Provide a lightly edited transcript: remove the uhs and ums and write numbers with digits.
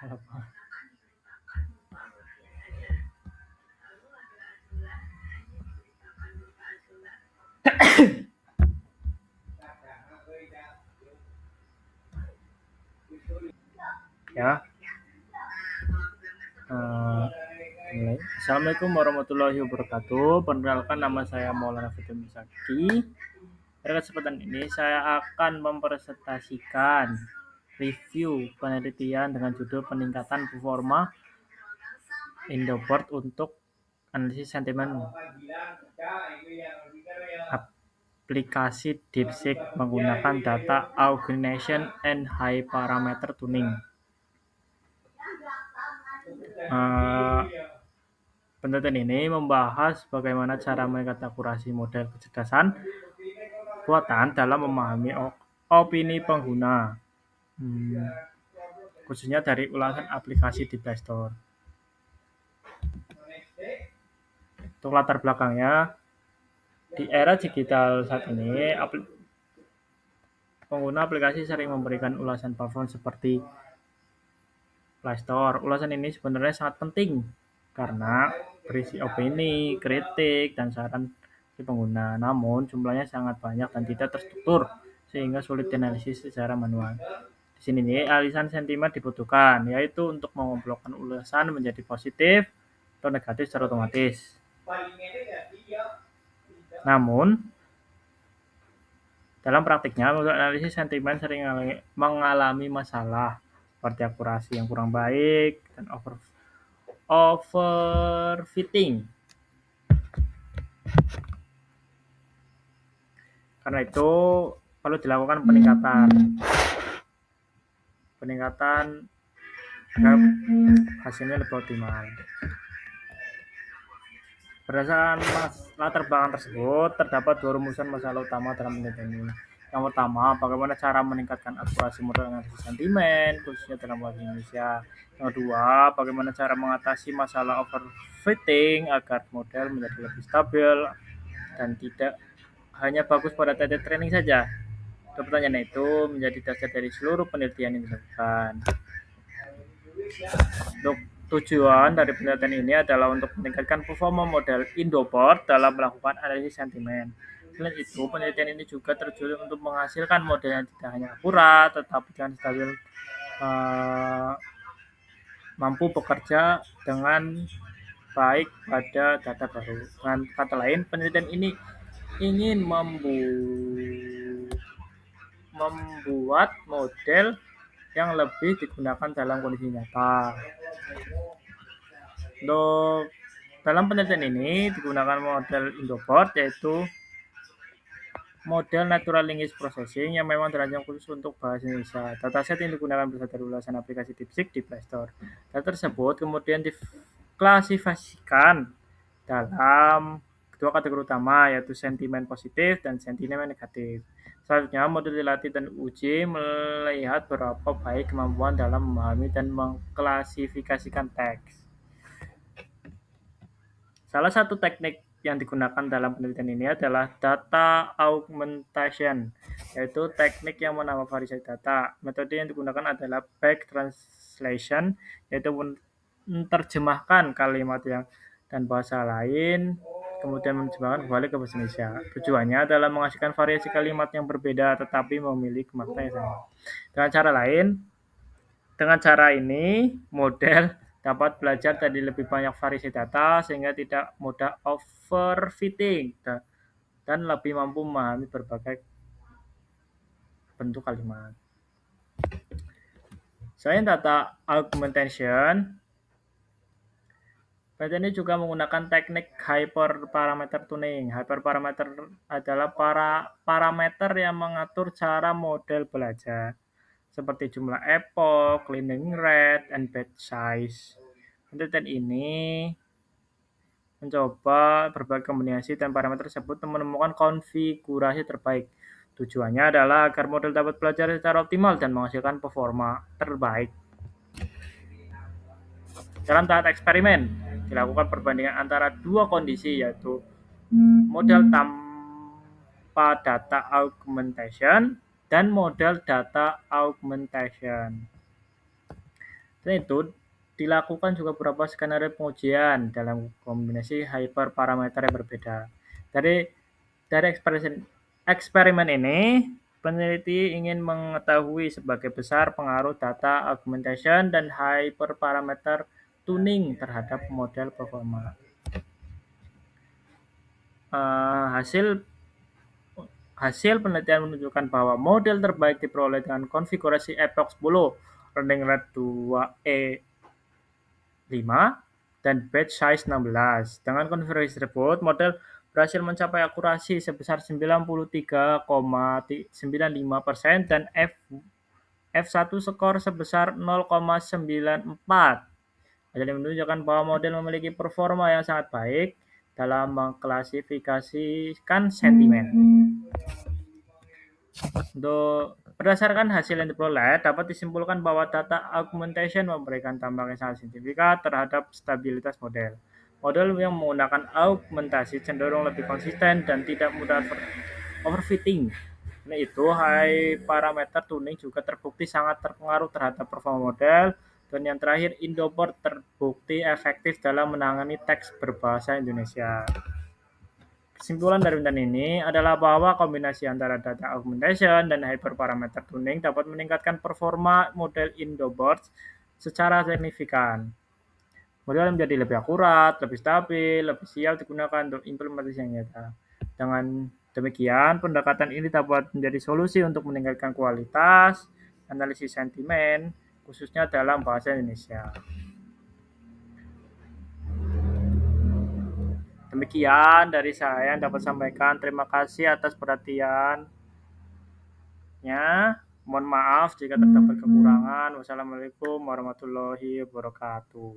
Ya. Assalamualaikum warahmatullahi wabarakatuh. Perkenalkan, nama saya Maulana Fitri Misaki. Pada kesempatan ini saya akan mempresentasikan review penelitian dengan judul peningkatan performa Indoboard untuk analisis sentimen aplikasi DeepSeek menggunakan data augmentation and high parameter tuning. Penelitian ini membahas bagaimana cara meningkatkan akurasi model kecerdasan buatan dalam memahami opini pengguna, khususnya dari ulasan aplikasi di Play Store. Untuk latar belakangnya, di era digital saat ini, pengguna aplikasi sering memberikan ulasan platform seperti Play Store. Ulasan ini sebenarnya sangat penting karena berisi opini, kritik, dan saran si pengguna. Namun, jumlahnya sangat banyak dan tidak terstruktur, sehingga sulit dianalisis secara manual. Di sini nih, alisan sentimen dibutuhkan, yaitu untuk mengompolkan ulasan menjadi positif atau negatif secara otomatis. Namun, dalam praktiknya, untuk analisis sentimen sering mengalami masalah, seperti akurasi yang kurang baik dan overfitting. Karena itu perlu dilakukan peningkatan agar hasilnya lebih optimal. Berdasarkan latar belakang tersebut, terdapat dua rumusan masalah utama dalam penelitian ini. Yang pertama, bagaimana cara meningkatkan akurasi model analisis sentimen, khususnya dalam bahasa Indonesia. Yang kedua, bagaimana cara mengatasi masalah overfitting agar model menjadi lebih stabil dan tidak hanya bagus pada titik training saja. Pertanyaan itu menjadi dasar dari seluruh penelitian yang dilakukan. Tujuan dari penelitian ini adalah untuk meningkatkan performa model Indoboard dalam melakukan analisis sentimen. Selain itu, penelitian ini juga terjun untuk menghasilkan model yang tidak hanya akurat, tetapi dengan stabil, mampu bekerja dengan baik pada data baru. Dengan kata lain, penelitian ini ingin membuat model yang lebih digunakan dalam kondisi nyata. Untuk dalam penelitian ini digunakan model Indoboard, yaitu model Natural Language Processing yang memang dirancang khusus untuk bahasa Indonesia. Dataset yang digunakan berasal dari ulasan aplikasi DeepSeek di Play Store. Data tersebut kemudian diklasifikasikan dalam dua kategori utama, yaitu sentimen positif dan sentimen negatif. Selanjutnya, model dilatih dan uji melihat berapa baik kemampuan dalam memahami dan mengklasifikasikan teks. Salah satu teknik yang digunakan dalam penelitian ini adalah data augmentation, yaitu teknik yang menambah variasi data. Metode yang digunakan adalah back translation, yaitu menerjemahkan kalimat yang dan bahasa lain, kemudian menerjemahkan kembali ke bahasa Indonesia. Tujuannya adalah menghasilkan variasi kalimat yang berbeda tetapi memiliki makna yang sama. Dengan cara ini, model dapat belajar dari lebih banyak variasi data sehingga tidak mudah overfitting dan lebih mampu memahami berbagai bentuk kalimat. Selain data augmentation, penelitian ini juga menggunakan teknik hyperparameter tuning. Hyperparameter adalah parameter yang mengatur cara model belajar, seperti jumlah epoch, learning rate, and batch size. Penelitian ini mencoba berbagai kombinasi dan parameter tersebut untuk menemukan konfigurasi terbaik. Tujuannya adalah agar model dapat belajar secara optimal dan menghasilkan performa terbaik. Dalam tahap eksperimen, dilakukan perbandingan antara dua kondisi, yaitu model tanpa data augmentation dan model data augmentation. Selain itu, dilakukan juga beberapa skenario pengujian dalam kombinasi hyperparameter yang berbeda. Dari eksperimen ini, peneliti ingin mengetahui sebagai besar pengaruh data augmentation dan hyperparameter tuning terhadap model performa. Hasil Hasil penelitian menunjukkan bahwa model terbaik diperoleh dengan konfigurasi Epoch 10, running rate 2E5, dan batch size 16. Dengan konfigurasi tersebut, model berhasil mencapai akurasi sebesar 93,95% dan F1 skor sebesar 0,94. Hasil ini menunjukkan bahwa model memiliki performa yang sangat baik dalam mengklasifikasikan sentimen. Berdasarkan hasil yang diperoleh, dapat disimpulkan bahwa data augmentation memberikan tambahan yang sangat signifikan terhadap stabilitas model. Model yang menggunakan augmentasi cenderung lebih konsisten dan tidak mudah overfitting. Nah itu, high parameter tuning juga terbukti sangat terpengaruh terhadap performa model. Dan yang terakhir, Indoboard terbukti efektif dalam menangani teks berbahasa Indonesia. Kesimpulan dari penelitian ini adalah bahwa kombinasi antara data augmentation dan hyperparameter tuning dapat meningkatkan performa model Indoboard secara signifikan. Model menjadi lebih akurat, lebih stabil, lebih siap digunakan untuk implementasi yang nyata. Dengan demikian, pendekatan ini dapat menjadi solusi untuk meningkatkan kualitas analisis sentimen, khususnya dalam bahasa Indonesia. Demikian dari saya yang dapat sampaikan. Terima kasih atas perhatiannya. Mohon maaf jika terdapat kekurangan. Wassalamualaikum warahmatullahi wabarakatuh.